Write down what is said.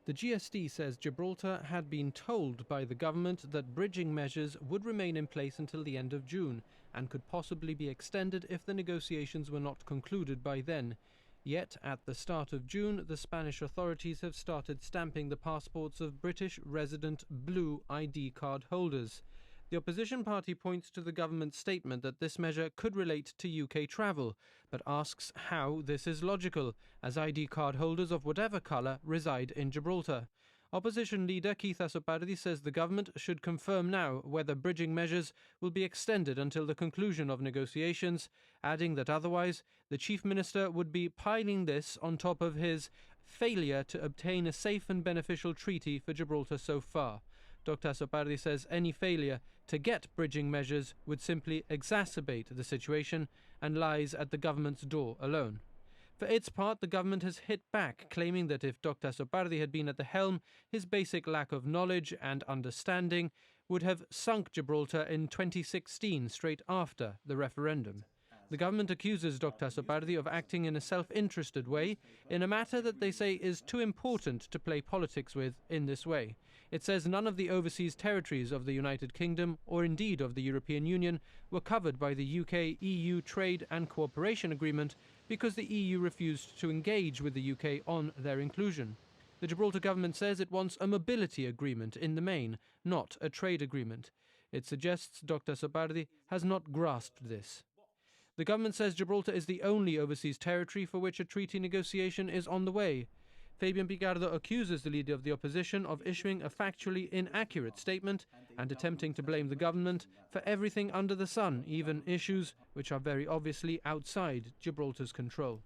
The GST says Gibraltar had been told by the government that bridging measures would remain in place until the end of June and could possibly be extended if the negotiations were not concluded by then. Yet, at the start of June, the Spanish authorities have started stamping the passports of British resident blue ID card holders. The opposition party points to the government's statement that this measure could relate to UK travel, but asks how this is logical, as ID card holders of whatever colour reside in Gibraltar. Opposition leader Keith Asopardi says the government should confirm now whether bridging measures will be extended until the conclusion of negotiations, adding that otherwise the Chief Minister would be piling this on top of his failure to obtain a safe and beneficial treaty for Gibraltar so far. Dr. Asopardi says any failure to get bridging measures would simply exacerbate the situation and lies at the government's door alone. For its part, the government has hit back, claiming that if Dr. Asopardi had been at the helm, his basic lack of knowledge and understanding would have sunk Gibraltar in 2016, straight after the referendum. The government accuses Dr. Asopardi of acting in a self-interested way in a matter that they say is too important to play politics with in this way. It says none of the overseas territories of the United Kingdom, or indeed of the European Union, were covered by the UK-EU Trade and Cooperation Agreement because the EU refused to engage with the UK on their inclusion. The Gibraltar government says it wants a mobility agreement in the main, not a trade agreement. It suggests Dr. Asopardi has not grasped this. The government says Gibraltar is the only overseas territory for which a treaty negotiation is on the way. Fabian Picardo accuses the leader of the opposition of issuing a factually inaccurate statement and attempting to blame the government for everything under the sun, even issues which are very obviously outside Gibraltar's control.